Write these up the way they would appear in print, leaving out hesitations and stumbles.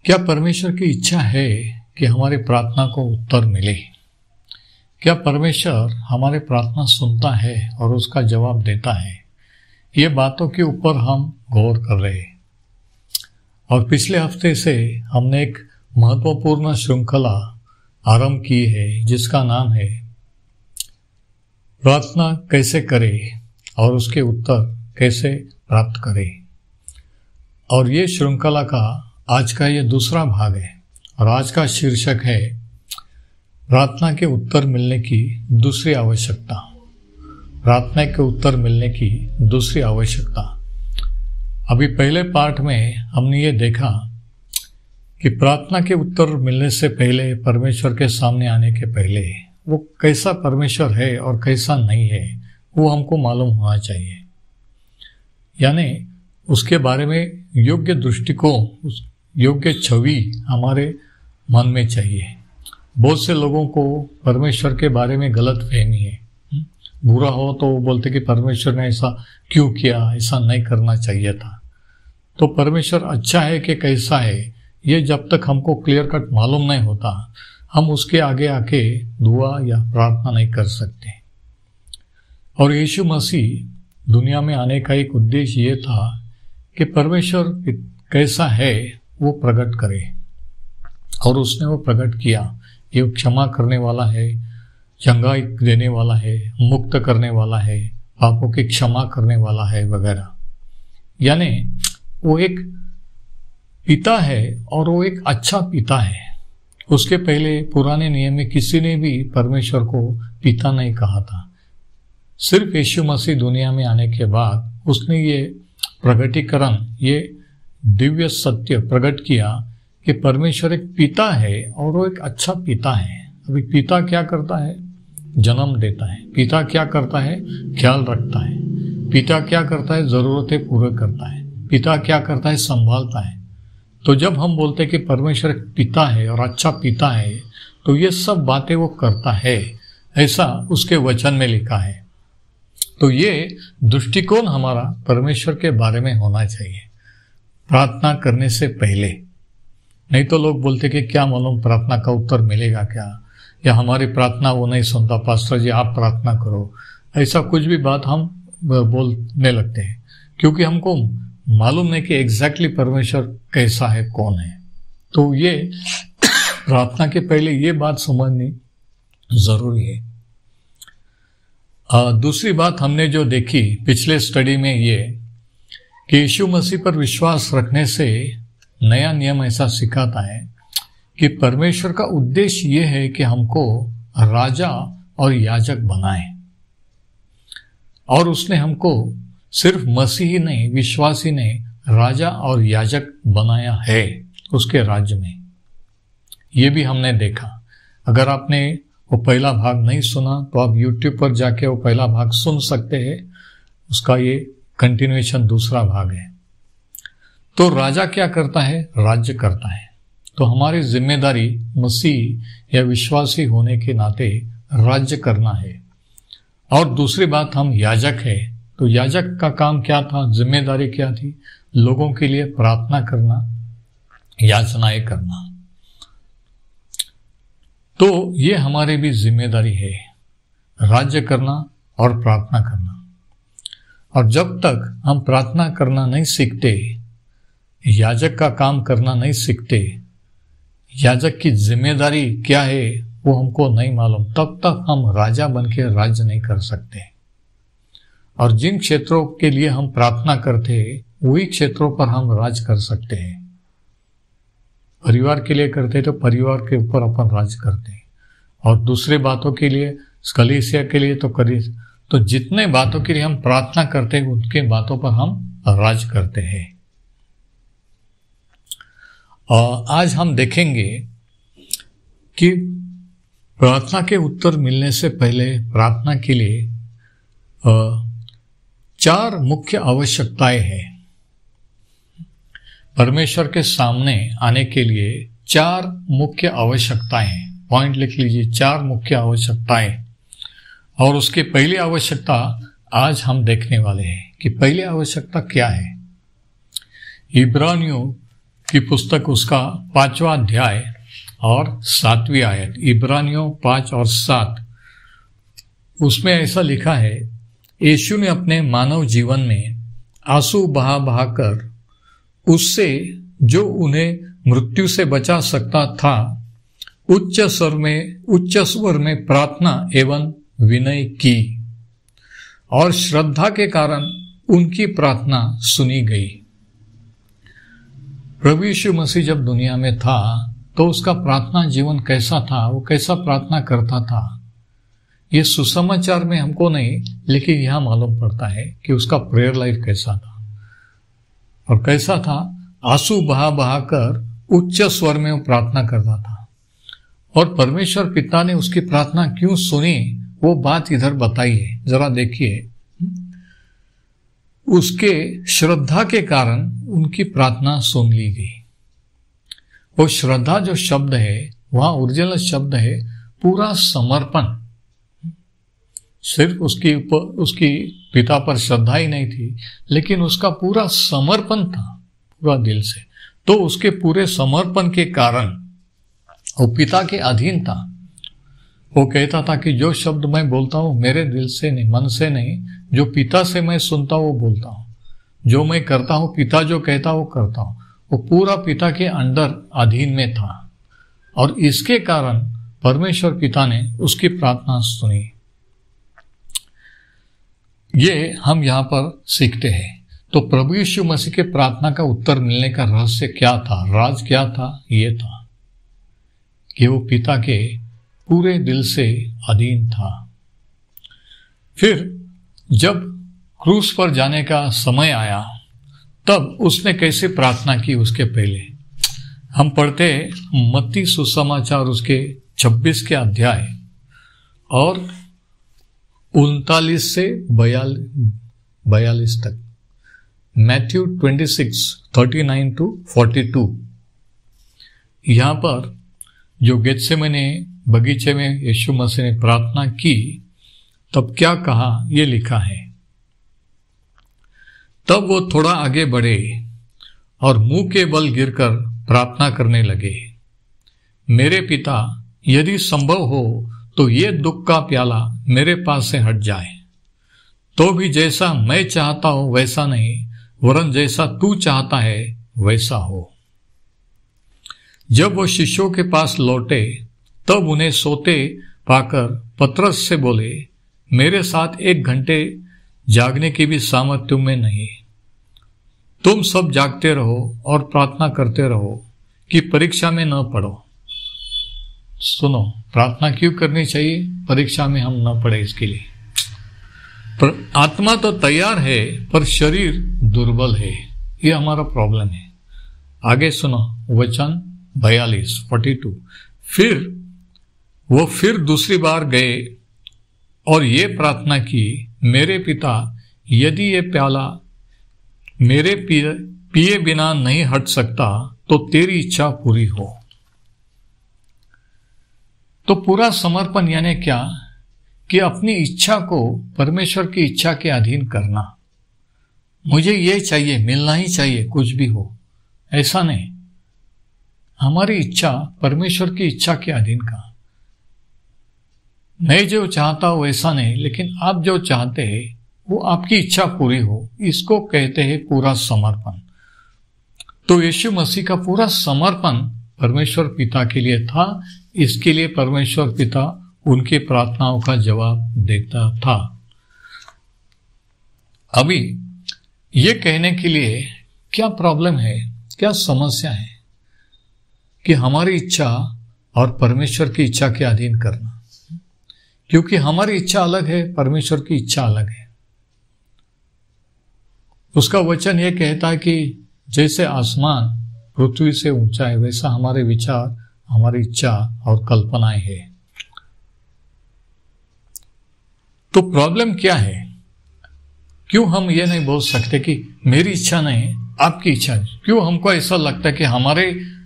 क्या परमेश्वर की इच्छा है कि हमारी प्रार्थना को उत्तर मिले? क्या परमेश्वर हमारे प्रार्थना सुनता है और उसका जवाब देता है? ये बातों के ऊपर हम गौर कर रहे हैं। और पिछले हफ्ते से हमने एक महत्वपूर्ण श्रृंखला आरंभ की है जिसका नाम है प्रार्थना कैसे करें और उसके उत्तर कैसे प्राप्त करें। और ये श्रृंखला का आज का ये दूसरा भाग है और आज का शीर्षक है प्रार्थना के उत्तर मिलने की दूसरी आवश्यकता। प्रार्थना के उत्तर मिलने की दूसरी आवश्यकता। अभी पहले पाठ में हमने ये देखा कि प्रार्थना के उत्तर मिलने से पहले, परमेश्वर के सामने आने के पहले, वो कैसा परमेश्वर है और कैसा नहीं है वो हमको मालूम होना चाहिए। यानी उसके बारे में योग्य दृष्टिकोण, योग्य छवि हमारे मन में चाहिए। बहुत से लोगों को परमेश्वर के बारे में गलत फहमी है। बुरा हो तो वो बोलते कि परमेश्वर ने ऐसा क्यों किया, ऐसा नहीं करना चाहिए था। तो परमेश्वर अच्छा है कि कैसा है, ये जब तक हमको क्लियर कट मालूम नहीं होता, हम उसके आगे आके दुआ या प्रार्थना नहीं कर सकते। और यीशु मसीह दुनिया में आने का एक उद्देश्य ये था कि परमेश्वर कैसा है वो प्रकट करे, और उसने वो प्रकट किया। ये क्षमा करने वाला है, चंगाई देने वाला है, मुक्त करने वाला है, पापों की क्षमा करने वाला है वगैरह। यानी वो एक पिता है और वो एक अच्छा पिता है। उसके पहले पुराने नियम में किसी ने भी परमेश्वर को पिता नहीं कहा था। सिर्फ यीशु मसीह दुनिया में आने के बाद उसने ये प्रगटीकरण, ये दिव्य सत्य प्रकट किया कि परमेश्वर एक पिता है और वो एक अच्छा पिता है। अभी पिता क्या करता है? जन्म देता है। पिता क्या करता है? ख्याल रखता है। पिता क्या करता है? जरूरतें पूरे करता है। पिता क्या करता है? संभालता है। तो जब हम बोलते हैं कि परमेश्वर एक पिता है और अच्छा पिता है, तो ये सब बातें वो करता है, ऐसा उसके वचन में लिखा है। तो ये दृष्टिकोण हमारा परमेश्वर के बारे में होना चाहिए प्रार्थना करने से पहले। नहीं तो लोग बोलते कि क्या मालूम प्रार्थना का उत्तर मिलेगा क्या, या हमारी प्रार्थना वो नहीं सुनता, पास्टर जी आप प्रार्थना करो, ऐसा कुछ भी बात हम बोलने लगते हैं, क्योंकि हमको मालूम नहीं कि एग्जैक्टली परमेश्वर कैसा है, कौन है। तो ये प्रार्थना के पहले ये बात समझनी जरूरी है। दूसरी बात हमने जो देखी पिछले स्टडी में ये कि यीशु मसीह पर विश्वास रखने से नया नियम ऐसा सिखाता है कि परमेश्वर का उद्देश्य ये है कि हमको राजा और याजक बनाए, और उसने हमको सिर्फ मसीही नहीं, विश्वासी नहीं, राजा और याजक बनाया है उसके राज्य में। ये भी हमने देखा। अगर आपने वो पहला भाग नहीं सुना तो आप YouTube पर जाके वो पहला भाग सुन सकते हैं। उसका ये कंटिन्यूएशन दूसरा भाग है। तो राजा क्या करता है? राज्य करता है। तो हमारी जिम्मेदारी मसीह या विश्वासी होने के नाते राज्य करना है। और दूसरी बात, हम याजक है। तो याजक का काम क्या था? जिम्मेदारी क्या थी? लोगों के लिए प्रार्थना करना, याचनाएं करना। तो ये हमारी भी जिम्मेदारी है, राज्य करना और प्रार्थना करना। और जब तक हम प्रार्थना करना नहीं सीखते, याजक का काम करना नहीं सीखते, याजक की जिम्मेदारी क्या है वो हमको नहीं मालूम, तब तक हम राजा बन के राज्य नहीं कर सकते। और जिन क्षेत्रों के लिए हम प्रार्थना करते हैं वही क्षेत्रों पर हम राज कर सकते हैं। परिवार के लिए करते हैं तो परिवार के ऊपर अपन राज करते हैं, और दूसरे बातों के लिए, कलीसिया के लिए तो जितने बातों के लिए हम प्रार्थना करते हैं उनके बातों पर हम राज करते हैं। और आज हम देखेंगे कि प्रार्थना के उत्तर मिलने से पहले प्रार्थना के लिए 4 मुख्य आवश्यकताएं हैं। परमेश्वर के सामने आने के लिए 4 मुख्य आवश्यकताएं हैं। पॉइंट लिख लीजिए, 4 मुख्य आवश्यकताएं। और उसकी पहली आवश्यकता आज हम देखने वाले हैं कि पहली आवश्यकता क्या है। इब्रानियों की पुस्तक उसका 5वां अध्याय और 7वीं आयत, इब्रानियों 5 और 7, उसमें ऐसा लिखा है, यीशु ने अपने मानव जीवन में आंसू बहा बहा कर उससे जो उन्हें मृत्यु से बचा सकता था उच्च स्वर में प्रार्थना एवं विनय की, और श्रद्धा के कारण उनकी प्रार्थना सुनी गई। प्रभु यीशु मसीह जब दुनिया में था तो उसका प्रार्थना जीवन कैसा था, वो कैसा प्रार्थना करता था, ये सुसमाचार में हमको नहीं, लेकिन यह मालूम पड़ता है कि उसका प्रेयर लाइफ कैसा था। और कैसा था? आंसू बहा बहा कर उच्च स्वर में वो प्रार्थना करता था। और परमेश्वर पिता ने उसकी प्रार्थना क्यों सुनी, वो बात इधर बताइए, जरा देखिए। उसके श्रद्धा के कारण उनकी प्रार्थना सुन ली गई। वो श्रद्धा जो शब्द है, वहां ओरिजिनल शब्द है पूरा समर्पण। सिर्फ उसकी पिता पर श्रद्धा ही नहीं थी, लेकिन उसका पूरा समर्पण था, पूरा दिल से। तो उसके पूरे समर्पण के कारण वो पिता के अधीन था। वो कहता था कि जो शब्द मैं बोलता हूं मेरे दिल से नहीं, मन से नहीं, जो पिता से मैं सुनता हूं वो बोलता हूं, जो मैं करता हूं पिता जो कहता वो करता हूं। वो पूरा पिता के अंडर अधीन में था, और इसके कारण परमेश्वर पिता ने उसकी प्रार्थना सुनी। ये हम यहां पर सीखते हैं। तो प्रभु यीशु मसीह के प्रार्थना का उत्तर मिलने का रहस्य क्या था, राज क्या था? ये था कि वो पिता के पूरे दिल से अधीन था। फिर जब क्रूस पर जाने का समय आया तब उसने कैसे प्रार्थना की, उसके पहले हम पढ़ते मत्ती सुसमाचार उसके 26 के अध्याय और 39 से 42 तक, मैथ्यू 26:39 to 42। यहां पर जो गेत्सेमने बगीचे में यीशु मसीह ने प्रार्थना की तब क्या कहा, ये लिखा है। तब वो थोड़ा आगे बढ़े और मुंह के बल गिरकर प्रार्थना करने लगे, मेरे पिता, यदि संभव हो तो ये दुख का प्याला मेरे पास से हट जाए, तो भी जैसा मैं चाहता हूं वैसा नहीं, वरन जैसा तू चाहता है वैसा हो। जब वो शिष्यों के पास लौटे तब उन्हें सोते पाकर पतरस से बोले, मेरे साथ 1 घंटे जागने की भी सामर्थ्य तुम में नहीं। तुम सब जागते रहो और प्रार्थना करते रहो कि परीक्षा में न पड़ो। सुनो, प्रार्थना क्यों करनी चाहिए? परीक्षा में हम न पड़े इसके लिए। पर आत्मा तो तैयार है पर शरीर दुर्बल है, ये हमारा प्रॉब्लम है। आगे सुनो, वचन 42। फिर दूसरी बार गए और ये प्रार्थना की, मेरे पिता, यदि ये प्याला मेरे पिए बिना नहीं हट सकता तो तेरी इच्छा पूरी हो। तो पूरा समर्पण यानी क्या? कि अपनी इच्छा को परमेश्वर की इच्छा के अधीन करना। मुझे ये चाहिए, मिलना ही चाहिए, कुछ भी हो, ऐसा नहीं। हमारी इच्छा परमेश्वर की इच्छा के अधीन का। मैं जो चाहता हूं वैसा नहीं, लेकिन आप जो चाहते हैं वो आपकी इच्छा पूरी हो, इसको कहते हैं पूरा समर्पण। तो यीशु मसीह का पूरा समर्पण परमेश्वर पिता के लिए था। इसके लिए परमेश्वर पिता उनकी प्रार्थनाओं का जवाब देता था। अभी ये कहने के लिए क्या प्रॉब्लम है, क्या समस्या है कि हमारी इच्छा और परमेश्वर की इच्छा के अधीन करना? क्योंकि हमारी इच्छा अलग है, परमेश्वर की इच्छा अलग है। उसका वचन यह कहता है कि जैसे आसमान पृथ्वी से ऊंचा है, वैसा हमारे विचार, हमारी इच्छा और कल्पनाएं है। तो प्रॉब्लम क्या है? क्यों हम ये नहीं बोल सकते कि मेरी इच्छा नहीं, आपकी इच्छा? क्यों हमको ऐसा लगता है कि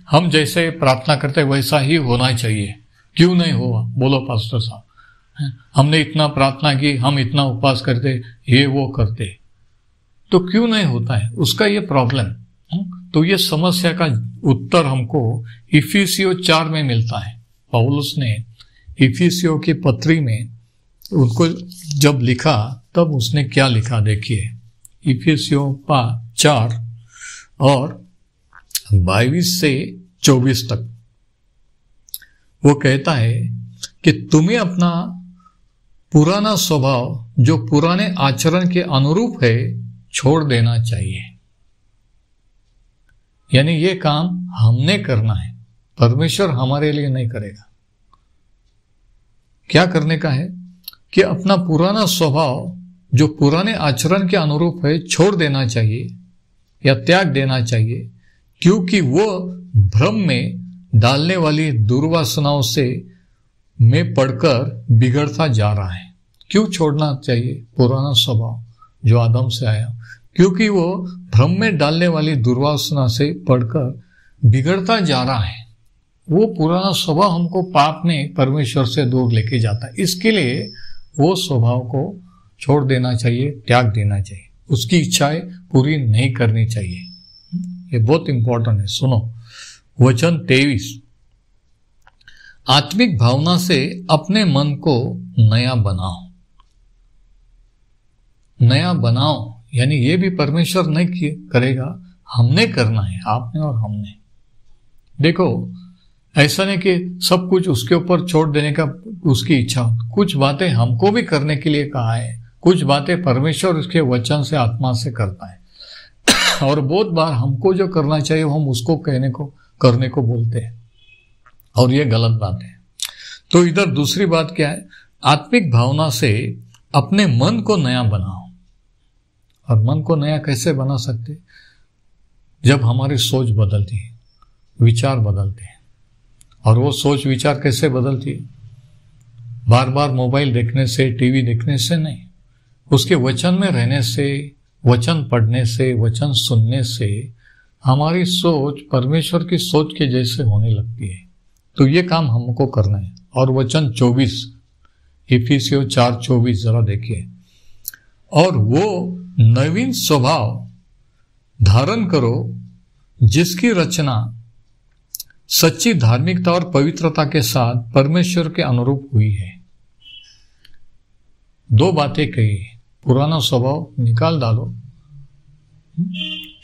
हम जैसे प्रार्थना करते वैसा ही होना चाहिए? क्यों नहीं हुआ? बोलो पास्टर साहब, हमने इतना प्रार्थना की, हम इतना उपवास करते, ये वो करते, तो क्यों नहीं होता है? उसका ये प्रॉब्लम। तो ये समस्या का उत्तर हमको इफिसियों 4 में मिलता है। पौलुस ने इफिसियों की पत्री में उनको जब लिखा तब उसने क्या लिखा देखिए। इफिसियों 4 और 22 से 24 तक वो कहता है कि तुम्हें अपना पुराना स्वभाव जो पुराने आचरण के अनुरूप है छोड़ देना चाहिए। यानी ये काम हमने करना है, परमेश्वर हमारे लिए नहीं करेगा। क्या करने का है कि अपना पुराना स्वभाव जो पुराने आचरण के अनुरूप है छोड़ देना चाहिए या त्याग देना चाहिए, क्योंकि वो भ्रम में डालने वाली दुर्वासनाओं से में पड़कर बिगड़ता जा रहा है। क्यों छोड़ना चाहिए पुराना स्वभाव जो आदम से आया? क्योंकि वो भ्रम में डालने वाली दुर्वासना से पड़कर बिगड़ता जा रहा है। वो पुराना स्वभाव हमको पाप में परमेश्वर से दूर लेके जाता है। इसके लिए वो स्वभाव को छोड़ देना चाहिए, त्याग देना चाहिए, उसकी इच्छाएं पूरी नहीं करनी चाहिए। ये बहुत इंपॉर्टेंट है। सुनो वचन 23, आत्मिक भावना से अपने मन को नया बनाओ। नया बनाओ यानी ये भी परमेश्वर नहीं करेगा, हमने करना है, आपने और हमने। देखो ऐसा नहीं कि सब कुछ उसके ऊपर छोड़ देने का उसकी इच्छा। कुछ बातें हमको भी करने के लिए कहा है, कुछ बातें परमेश्वर उसके वचन से आत्मा से करता है और बहुत बार हमको जो करना चाहिए हम उसको करने को बोलते हैं और ये गलत बात है। तो इधर दूसरी बात क्या है, आत्मिक भावना से अपने मन को नया बनाओ। और मन को नया कैसे बना सकते? जब हमारी सोच बदलती है, विचार बदलते हैं। और वो सोच विचार कैसे बदलती है? बार बार मोबाइल देखने से, टीवी देखने से नहीं, उसके वचन में रहने से, वचन पढ़ने से, वचन सुनने से हमारी सोच परमेश्वर की सोच के जैसे होने लगती है। तो ये काम हमको करना है। और वचन 24, इफिसियों 4:24 जरा देखिए, और वो नवीन स्वभाव धारण करो जिसकी रचना सच्ची धार्मिकता और पवित्रता के साथ परमेश्वर के अनुरूप हुई है। 2 बातें कही, पुराना स्वभाव निकाल डालो,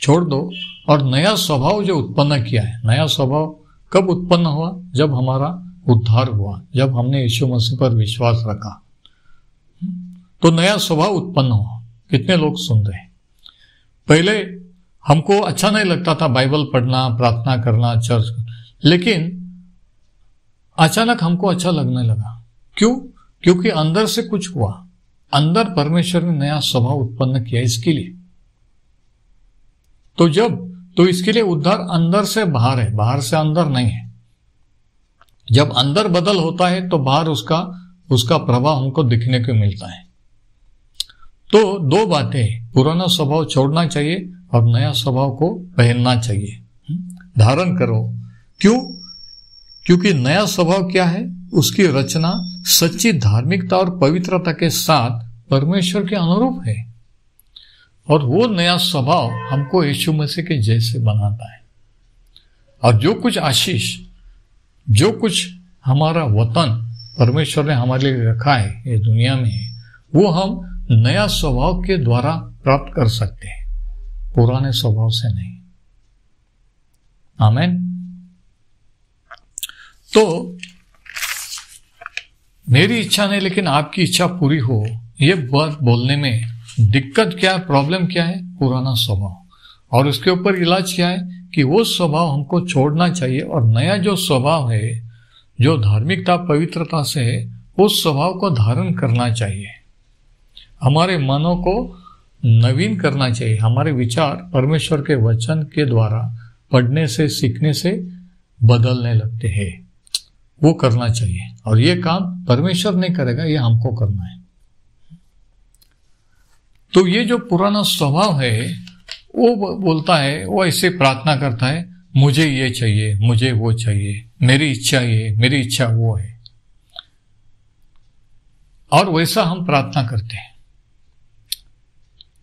छोड़ दो, और नया स्वभाव जो उत्पन्न किया है। नया स्वभाव कब उत्पन्न हुआ? जब हमारा उद्धार हुआ, जब हमने यीशु मसीह पर विश्वास रखा, तो नया स्वभाव उत्पन्न हुआ। कितने लोग सुन रहे हैं? पहले हमको अच्छा नहीं लगता था बाइबल पढ़ना, प्रार्थना करना, चर्च, लेकिन अचानक हमको अच्छा लगने लगा। क्यों? क्योंकि अंदर से कुछ हुआ, अंदर परमेश्वर ने नया स्वभाव उत्पन्न किया इसके लिए। तो इसके लिए उद्धार अंदर से बाहर है, बाहर से अंदर नहीं है। जब अंदर बदल होता है तो बाहर उसका प्रभाव हमको दिखने को मिलता है। तो 2 बातें, पुराना स्वभाव छोड़ना चाहिए और नया स्वभाव को पहनना चाहिए, धारण करो। क्यों? क्योंकि नया स्वभाव क्या है? उसकी रचना सच्ची धार्मिकता और पवित्रता के साथ परमेश्वर के अनुरूप है। और वो नया स्वभाव हमको यीशु मसीह के जैसे बनाता है। और जो कुछ आशीष, जो कुछ हमारा वतन परमेश्वर ने हमारे लिए रखा है ये दुनिया में, वो हम नया स्वभाव के द्वारा प्राप्त कर सकते हैं, पुराने स्वभाव से नहीं। आमीन। तो मेरी इच्छा नहीं लेकिन आपकी इच्छा पूरी हो, ये बात बोलने में दिक्कत क्या है, प्रॉब्लम क्या है? पुराना स्वभाव। और उसके ऊपर इलाज क्या है कि वो स्वभाव हमको छोड़ना चाहिए और नया जो स्वभाव है, जो धार्मिकता पवित्रता से है, उस स्वभाव को धारण करना चाहिए। हमारे मनों को नवीन करना चाहिए। हमारे विचार परमेश्वर के वचन के द्वारा पढ़ने से, सीखने से बदलने लगते हैं। वो करना चाहिए और ये काम परमेश्वर नहीं करेगा, ये हमको करना है। तो ये जो पुराना स्वभाव है वो बोलता है, वो ऐसे प्रार्थना करता है, मुझे ये चाहिए, मुझे वो चाहिए, मेरी इच्छा ये, मेरी इच्छा वो है। और वैसा हम प्रार्थना करते हैं।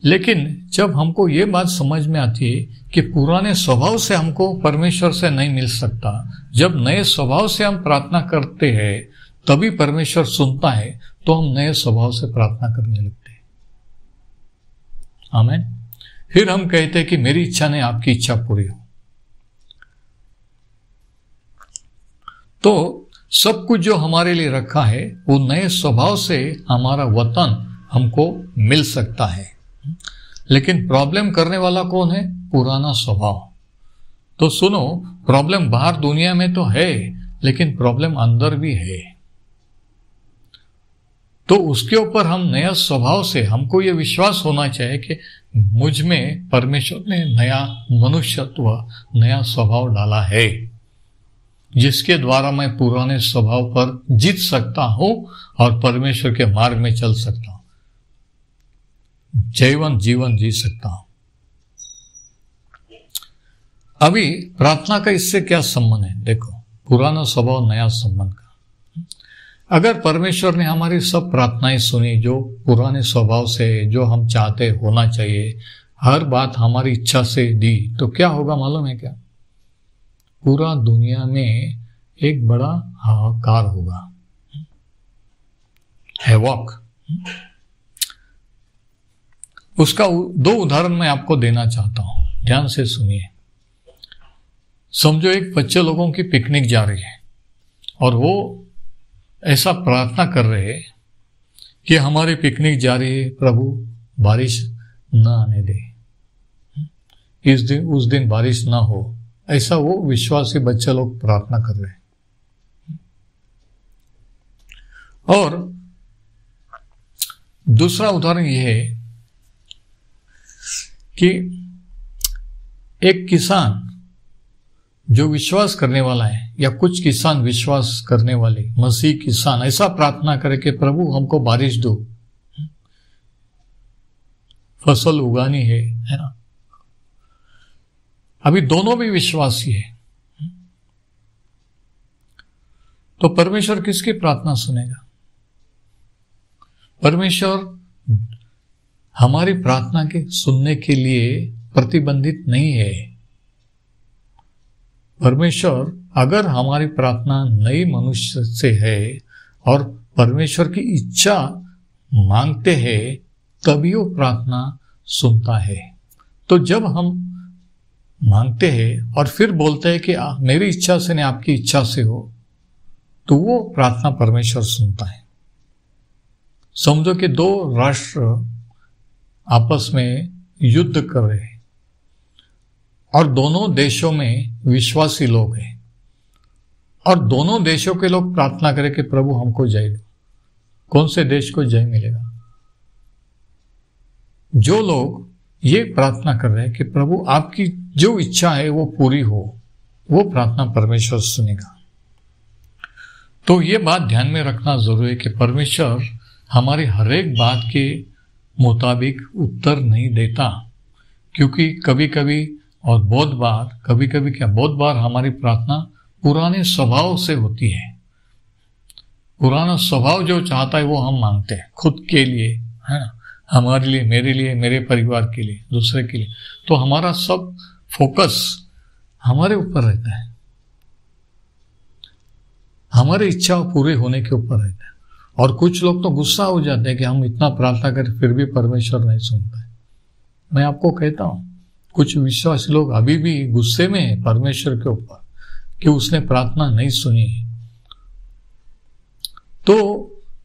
लेकिन जब हमको ये बात समझ में आती है कि पुराने स्वभाव से हमको परमेश्वर से नहीं मिल सकता, जब नए स्वभाव से हम प्रार्थना करते हैं तभी परमेश्वर सुनता है, तो हम नए स्वभाव से प्रार्थना करने लगते हैं। आमीन। फिर हम कहते हैं कि मेरी इच्छा नहीं, आपकी इच्छा पूरी हो। तो सब कुछ जो हमारे लिए रखा है वो नए स्वभाव से हमारा वतन हमको मिल सकता है। लेकिन प्रॉब्लम करने वाला कौन है? पुराना स्वभाव। तो सुनो, प्रॉब्लम बाहर दुनिया में तो है, लेकिन प्रॉब्लम अंदर भी है। तो उसके ऊपर हम नया स्वभाव से, हमको ये विश्वास होना चाहिए कि मुझ में परमेश्वर ने नया मनुष्यत्व, नया स्वभाव डाला है, जिसके द्वारा मैं पुराने स्वभाव पर जीत सकता हूं और परमेश्वर के मार्ग में चल सकता हूं, जैवन जीवन जी सकता हूं। अभी प्रार्थना का इससे क्या संबंध है? देखो, पुराना स्वभाव नया संबंध का। अगर परमेश्वर ने हमारी सब प्रार्थनाएं सुनी, जो पुराने स्वभाव से, जो हम चाहते होना चाहिए, हर बात हमारी इच्छा से दी, तो क्या होगा मालूम है क्या? पूरा दुनिया में एक बड़ा हाहाकार होगा, हैवॉक। उसका दो उदाहरण मैं आपको देना चाहता हूं, ध्यान से सुनिए। समझो एक बच्चे लोगों की पिकनिक जा रही है और वो ऐसा प्रार्थना कर रहे हैं कि हमारी पिकनिक जा रही है, प्रभु बारिश न आने दे, उस दिन बारिश ना हो। ऐसा वो विश्वासी बच्चे लोग प्रार्थना कर रहे हैं। और दूसरा उदाहरण यह है कि एक किसान जो विश्वास करने वाला है, या कुछ किसान विश्वास करने वाले मसीह किसान ऐसा प्रार्थना करे कि प्रभु हमको बारिश दो, फसल उगानी है ना। अभी दोनों भी विश्वासी है, तो परमेश्वर किसकी प्रार्थना सुनेगा? परमेश्वर हमारी प्रार्थना के सुनने के लिए प्रतिबंधित नहीं है। परमेश्वर अगर हमारी प्रार्थना नई मनुष्य से है और परमेश्वर की इच्छा मांगते हैं, तभी वो प्रार्थना सुनता है। तो जब हम मांगते हैं और फिर बोलते हैं कि मेरी इच्छा से नहीं आपकी इच्छा से हो, तो वो प्रार्थना परमेश्वर सुनता है। समझो कि दो राष्ट्र आपस में युद्ध कर रहे हैं और दोनों देशों में विश्वासी लोग हैं, और दोनों देशों के लोग प्रार्थना करें कि प्रभु हमको जय दो। कौन से देश को जय मिलेगा? जो लोग ये प्रार्थना कर रहे हैं कि प्रभु आपकी जो इच्छा है वो पूरी हो, वो प्रार्थना परमेश्वर सुनेगा। तो ये बात ध्यान में रखना जरूरी है कि परमेश्वर हमारी हर एक बात के मुताबिक उत्तर नहीं देता, क्योंकि कभी कभी और बहुत बार हमारी प्रार्थना पुराने स्वभाव से होती है। पुराना स्वभाव जो चाहता है वो हम मांगते हैं खुद के लिए, है ना, हमारे लिए, मेरे लिए, मेरे परिवार के लिए, दूसरे के लिए। तो हमारा सब फोकस हमारे ऊपर रहता है, हमारी इच्छा पूरे होने के ऊपर रहता है। और कुछ लोग तो गुस्सा हो जाते हैं कि हम इतना प्रार्थना करें फिर भी परमेश्वर नहीं सुनता है। मैं आपको कहता हूं, कुछ विश्वासी लोग अभी भी गुस्से में है परमेश्वर के ऊपर कि उसने प्रार्थना नहीं सुनी। तो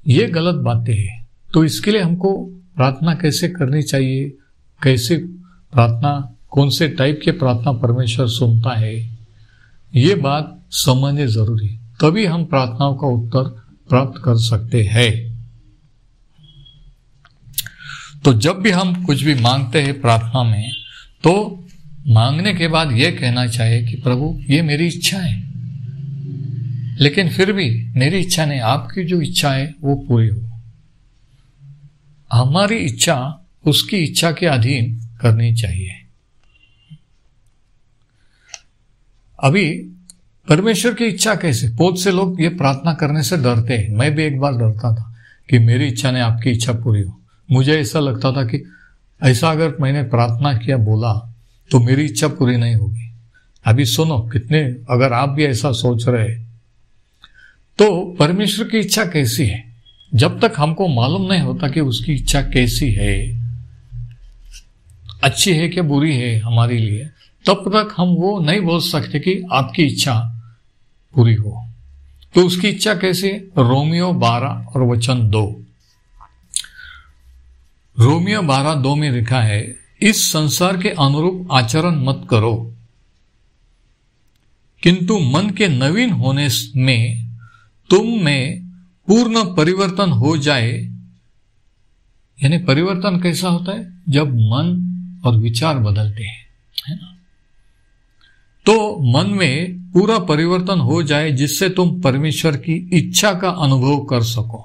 ये गलत बातें हैं। तो इसके लिए हमको प्रार्थना कैसे करनी चाहिए, कैसे प्रार्थना, कौन से टाइप के प्रार्थना परमेश्वर सुनता है, ये बात समझने जरूरी, तभी हम प्रार्थनाओं का उत्तर प्राप्त कर सकते हैं। तो जब भी हम कुछ भी मांगते हैं प्रार्थना में, तो मांगने के बाद यह कहना चाहिए कि प्रभु ये मेरी इच्छा है, लेकिन फिर भी मेरी इच्छा नहीं, आपकी जो इच्छा है वो पूरी हो। हमारी इच्छा उसकी इच्छा के अधीन करनी चाहिए। अभी परमेश्वर की इच्छा कैसे, बहुत से लोग ये प्रार्थना करने से डरते हैं। मैं भी एक बार डरता था कि मेरी इच्छा नहीं आपकी इच्छा पूरी हो। मुझे ऐसा लगता था कि ऐसा अगर मैंने प्रार्थना किया, बोला, तो मेरी इच्छा पूरी नहीं होगी। अभी सुनो, कितने अगर आप भी ऐसा सोच रहे, तो परमेश्वर की इच्छा कैसी है, जब तक हमको मालूम नहीं होता कि उसकी इच्छा कैसी है, अच्छी है कि बुरी है हमारे लिए, तब तक हम वो नहीं बोल सकते कि आपकी इच्छा पूरी हो। तो उसकी इच्छा कैसी है? रोमियो 12 और वचन 2। रोमियो 12:2 में लिखा है, इस संसार के अनुरूप आचरण मत करो, किंतु मन के नवीन होने में तुम में पूर्ण परिवर्तन हो जाए। यानी परिवर्तन कैसा होता है? जब मन और विचार बदलते हैं, है ना? तो मन में पूरा परिवर्तन हो जाए, जिससे तुम परमेश्वर की इच्छा का अनुभव कर सको।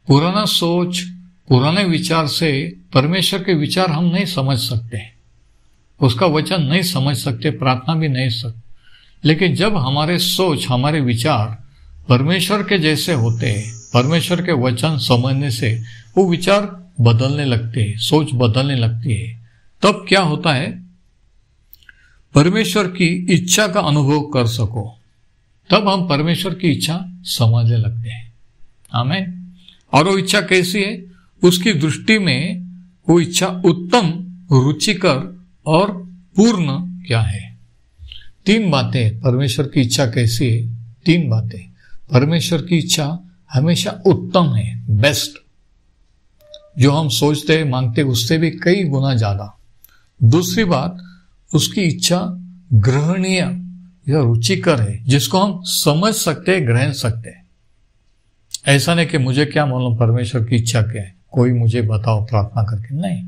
पुराना सोच, पुराने विचार से परमेश्वर के विचार हम नहीं समझ सकते, उसका वचन नहीं समझ सकते, प्रार्थना भी नहीं सकते। लेकिन जब हमारे सोच, हमारे विचार परमेश्वर के जैसे होते हैं, परमेश्वर के वचन समझने से वो विचार बदलने लगते हैं, सोच बदलने लगती है, तब क्या होता है? परमेश्वर की इच्छा का अनुभव कर सको, तब हम परमेश्वर की इच्छा समझने लगते हैं। आमीन। और वो इच्छा कैसी है? उसकी दृष्टि में वो इच्छा उत्तम, रुचिकर और पूर्ण क्या है? 3 बातें परमेश्वर की इच्छा कैसी है। 3 बातें। परमेश्वर की इच्छा हमेशा उत्तम है, बेस्ट, जो हम सोचते हैं, मांगते उससे भी कई गुना ज्यादा। दूसरी बात, उसकी इच्छा ग्रहणीय या रुचिकर है, जिसको हम समझ सकते हैं, ग्रहण सकते हैं। ऐसा नहीं कि मुझे क्या मालूम परमेश्वर की इच्छा क्या है, कोई मुझे बताओ प्रार्थना करके, नहीं,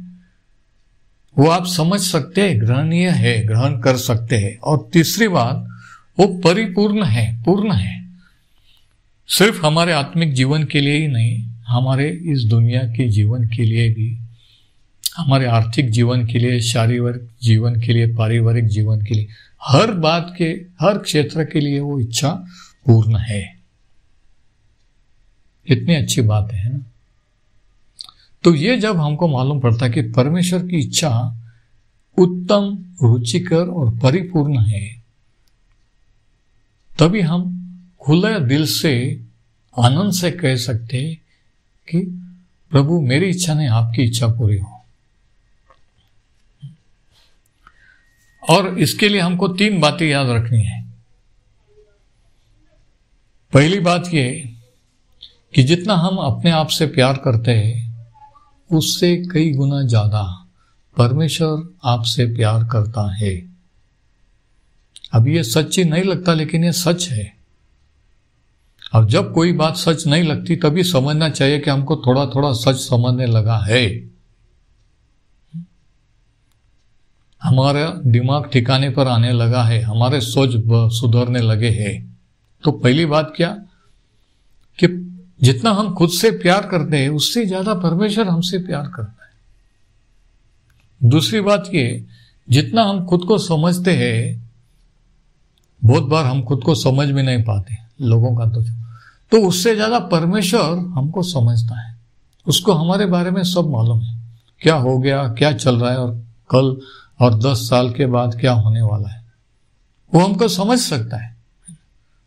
वो आप समझ सकते हैं, ग्रहणीय है, ग्रहण कर सकते हैं। और तीसरी बात, वो परिपूर्ण है, पूर्ण है, सिर्फ हमारे आत्मिक जीवन के लिए ही नहीं, हमारे इस दुनिया के जीवन के लिए भी, हमारे आर्थिक जीवन के लिए, शारीरिक जीवन के लिए, पारिवारिक जीवन के लिए, हर बात के, हर क्षेत्र के लिए वो इच्छा पूर्ण है। कितनी अच्छी बात है ना? तो ये जब हमको मालूम पड़ता है कि परमेश्वर की इच्छा उत्तम, रुचिकर और परिपूर्ण है, तभी हम खुले दिल से, आनंद से कह सकते हैं कि प्रभु मेरी इच्छा नहीं, आपकी इच्छा पूरी हो। और इसके लिए हमको 3 बातें याद रखनी है। पहली बात यह कि जितना हम अपने आप से प्यार करते हैं, उससे कई गुना ज्यादा परमेश्वर आपसे प्यार करता है। अब ये सच्ची नहीं लगता, लेकिन ये सच है। अब जब कोई बात सच नहीं लगती, तभी समझना चाहिए कि हमको थोड़ा थोड़ा सच समझने लगा है, हमारा दिमाग ठिकाने पर आने लगा है, हमारे सोच सुधरने लगे हैं। तो पहली बात क्या कि जितना हम खुद से प्यार करते हैं, उससे ज्यादा परमेश्वर हमसे प्यार करता है। दूसरी बात ये, जितना हम खुद को समझते हैं, बहुत बार हम खुद को समझ भी नहीं पाते, लोगों का तो उससे ज्यादा परमेश्वर हमको समझता है। उसको हमारे बारे में सब मालूम है, क्या हो गया, क्या चल रहा है, और कल और 10 साल के बाद क्या होने वाला है, वो हमको समझ सकता है।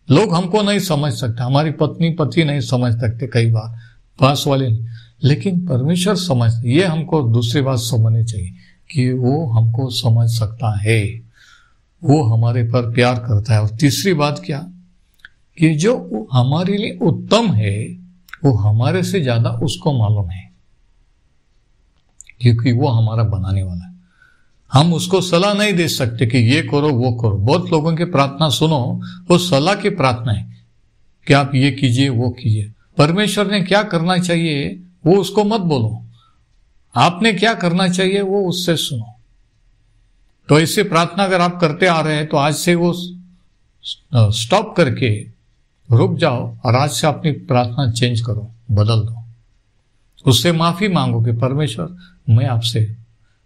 लोग हमको नहीं समझ सकते, हमारी पत्नी पति नहीं समझ सकते, कई बार पास वाले नहीं, लेकिन परमेश्वर समझते। ये हमको दूसरी बात समझनी चाहिए कि वो हमको समझ सकता है, वो हमारे पर प्यार करता है। और तीसरी बात क्या कि जो हमारे लिए उत्तम है, वो हमारे से ज्यादा उसको मालूम है, क्योंकि वो हमारा बनाने वाला है। हम उसको सलाह नहीं दे सकते कि ये करो वो करो। बहुत लोगों की प्रार्थना सुनो, वो सलाह की प्रार्थना है कि आप ये कीजिए वो कीजिए। परमेश्वर ने क्या करना चाहिए वो उसको मत बोलो, आपने क्या करना चाहिए वो उससे सुनो। तो ऐसी प्रार्थना अगर आप करते आ रहे हैं, तो आज से वो स्टॉप करके रुक जाओ और आज से अपनी प्रार्थना चेंज करो, बदल दो। उससे माफी मांगो कि परमेश्वर, मैं आपसे,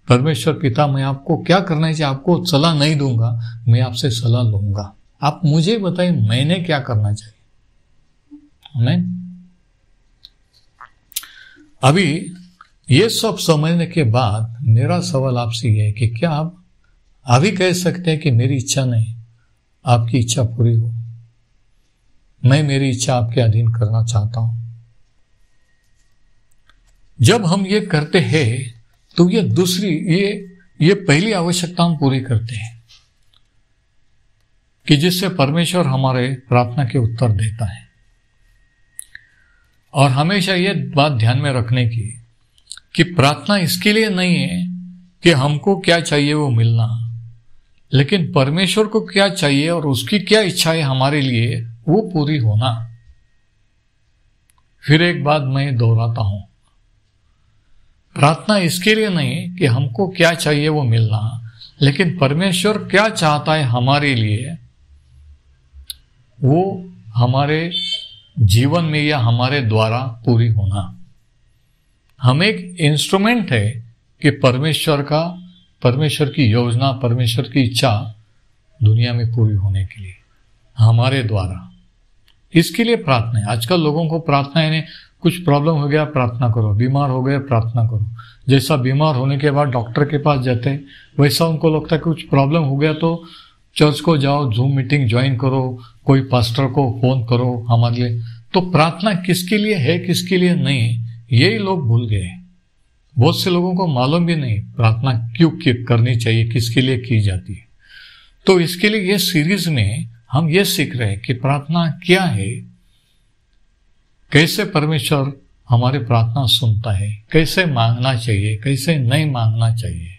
परमेश्वर पिता, मैं आपको क्या करना चाहिए, आपको सलाह नहीं दूंगा, मैं आपसे सलाह लूंगा। आप मुझे बताइए मैंने क्या करना चाहिए। आमीन। अभी ये सब समझने के बाद मेरा सवाल आपसे यह है कि क्या आप अभी कह सकते हैं कि मेरी इच्छा नहीं, आपकी इच्छा पूरी हो, मैं मेरी इच्छा आपके अधीन करना चाहता हूं। जब हम ये करते हैं तो ये दूसरी ये पहली आवश्यकता हम पूरी करते हैं कि जिससे परमेश्वर हमारे प्रार्थना के उत्तर देता है। और हमेशा ये बात ध्यान में रखने की कि प्रार्थना इसके लिए नहीं है कि हमको क्या चाहिए वो मिलना, लेकिन परमेश्वर को क्या चाहिए और उसकी क्या इच्छा है हमारे लिए वो पूरी होना। फिर एक बात मैं दोहराता हूं, प्रार्थना इसके लिए नहीं कि हमको क्या चाहिए वो मिलना, लेकिन परमेश्वर क्या चाहता है हमारे लिए वो हमारे जीवन में या हमारे द्वारा पूरी होना। हम एक इंस्ट्रूमेंट है कि परमेश्वर की योजना, परमेश्वर की इच्छा दुनिया में पूरी होने के लिए हमारे द्वारा। इसके लिए प्रार्थना है। आजकल लोगों को प्रार्थना है, कुछ प्रॉब्लम हो गया प्रार्थना करो, बीमार हो गए प्रार्थना करो। जैसा बीमार होने के बाद डॉक्टर के पास जाते हैं, वैसा उनको लगता है कुछ प्रॉब्लम हो गया तो चर्च को जाओ, जूम मीटिंग ज्वाइन करो, कोई पास्टर को फोन करो हमारे लिए। तो प्रार्थना किसके लिए है, किसके लिए नहीं, यही लोग भूल गए। बहुत से लोगों को मालूम भी नहीं प्रार्थना क्यों करनी चाहिए, किसके लिए की जाती है। तो इसके लिए ये सीरीज में हम ये सीख रहे हैं कि प्रार्थना क्या है, कैसे परमेश्वर हमारी प्रार्थना सुनता है, कैसे मांगना चाहिए, कैसे नहीं मांगना चाहिए।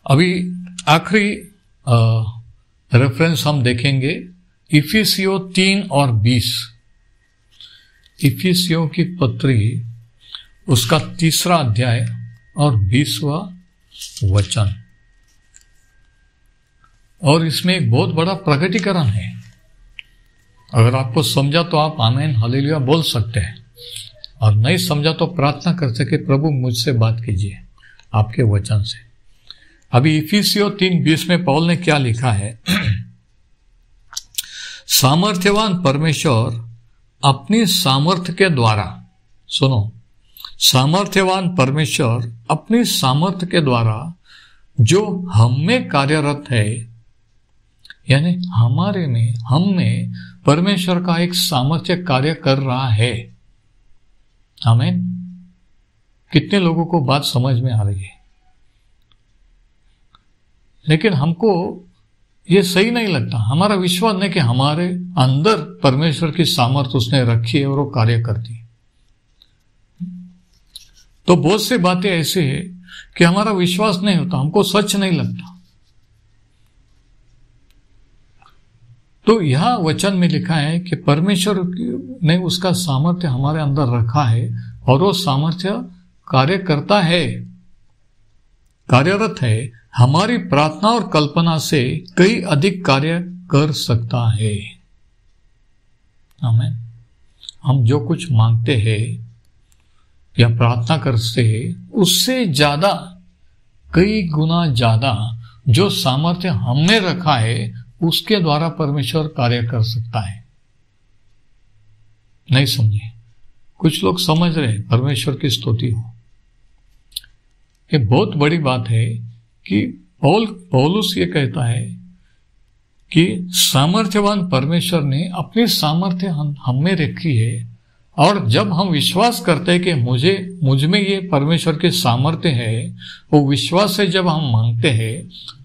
अभी आखिरी रेफरेंस हम देखेंगे इफिसियों 3 और 20। इफिसियों की पत्री उसका 3रा अध्याय और 20वां वचन। और इसमें एक बहुत बड़ा प्रकटीकरण है। अगर आपको समझा तो आप आमीन हालेलुया बोल सकते हैं, और नहीं समझा तो प्रार्थना कर सके प्रभु मुझसे बात कीजिए आपके वचन से। अभी इफिसियों 3:20 में पौल ने क्या लिखा है, सामर्थ्यवान परमेश्वर अपनी सामर्थ्य के द्वारा, सुनो, सामर्थ्यवान परमेश्वर अपनी सामर्थ्य के द्वारा जो हम में कार्यरत है, यानी हमारे में, हम में परमेश्वर का एक सामर्थ्य कार्य कर रहा है। आमीन। कितने लोगों को बात समझ में आ रही है, लेकिन हमको ये सही नहीं लगता। हमारा विश्वास नहीं कि हमारे अंदर परमेश्वर की सामर्थ्य उसने रखी है और वो कार्य करती है। तो बहुत सी बातें ऐसी है कि हमारा विश्वास नहीं होता, हमको सच नहीं लगता। तो यह वचन में लिखा है कि परमेश्वर ने उसका सामर्थ्य हमारे अंदर रखा है और वो सामर्थ्य कार्य करता है, कार्यरत है, हमारी प्रार्थना और कल्पना से कई अधिक कार्य कर सकता है। आमीन। हम जो कुछ मांगते हैं या प्रार्थना करते हैं उससे ज्यादा, कई गुना ज्यादा जो सामर्थ्य हमने रखा है उसके द्वारा परमेश्वर कार्य कर सकता है। नहीं समझे? कुछ लोग समझ रहे परमेश्वर की स्तुति हो। ये बहुत बड़ी बात है कि पौलुस ये कहता है कि सामर्थ्यवान परमेश्वर ने अपनी सामर्थ्य हम में रखी है, और जब हम विश्वास करते हैं कि मुझ में ये परमेश्वर के सामर्थ्य है, वो विश्वास से जब हम मांगते हैं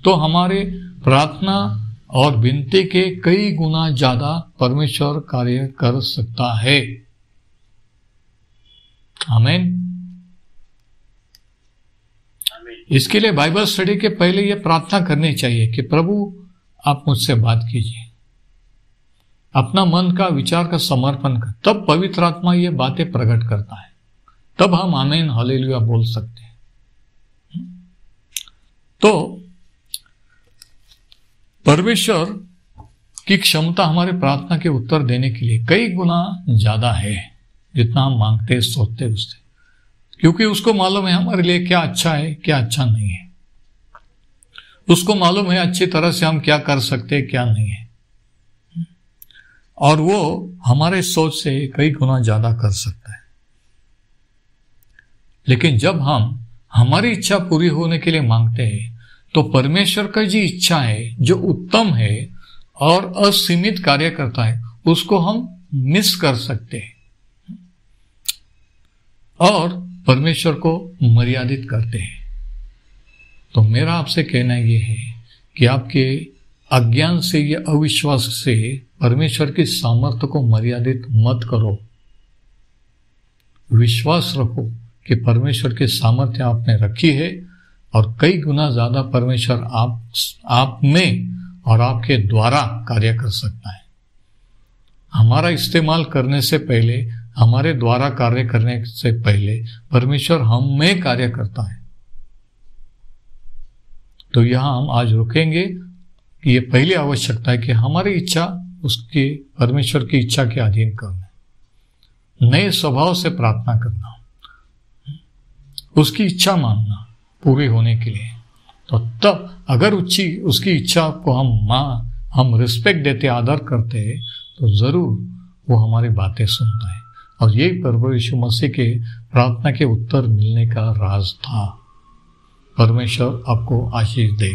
तो हमारे प्रार्थना और विनती के कई गुना ज्यादा परमेश्वर कार्य कर सकता है। आमीन। इसके लिए बाइबल स्टडी के पहले ये प्रार्थना करनी चाहिए कि प्रभु आप मुझसे बात कीजिए, अपना मन का विचार का समर्पण कर, तब पवित्र आत्मा ये बातें प्रकट करता है, तब हम आमीन हालेलुया बोल सकते हैं। तो परमेश्वर की क्षमता हमारे प्रार्थना के उत्तर देने के लिए कई गुना ज्यादा है जितना हम मांगते सोचते उससे, क्योंकि उसको मालूम है हमारे लिए क्या अच्छा है क्या अच्छा नहीं है। उसको मालूम है अच्छी तरह से हम क्या कर सकते हैं क्या नहीं है, और वो हमारे सोच से कई गुना ज्यादा कर सकता है। लेकिन जब हम हमारी इच्छा पूरी होने के लिए मांगते हैं तो परमेश्वर का जी इच्छा है जो उत्तम है और असीमित कार्य करता है, उसको हम मिस कर सकते हैं और परमेश्वर को मर्यादित करते हैं। तो मेरा आपसे कहना यह है कि आपके अज्ञान से या अविश्वास से परमेश्वर की सामर्थ्य को मर्यादित मत करो। विश्वास रखो कि परमेश्वर की सामर्थ्य आपने रखी है और कई गुना ज्यादा परमेश्वर आप में और आपके द्वारा कार्य कर सकता है। हमारा इस्तेमाल करने से पहले, हमारे द्वारा कार्य करने से पहले परमेश्वर हम में कार्य करता है। तो यहां हम आज रुकेंगे कि ये पहली आवश्यकता है कि हमारी इच्छा उसके परमेश्वर की इच्छा के अधीन करना, नए स्वभाव से प्रार्थना करना, उसकी इच्छा मानना पूरी होने के लिए। तो तब अगर उसकी इच्छा को हम रिस्पेक्ट देते, आदर करते हैं, तो जरूर वो हमारी बातें सुनता है। और यही प्रभु यीशु मसीह के प्रार्थना के उत्तर मिलने का राज था। परमेश्वर आपको आशीष दे।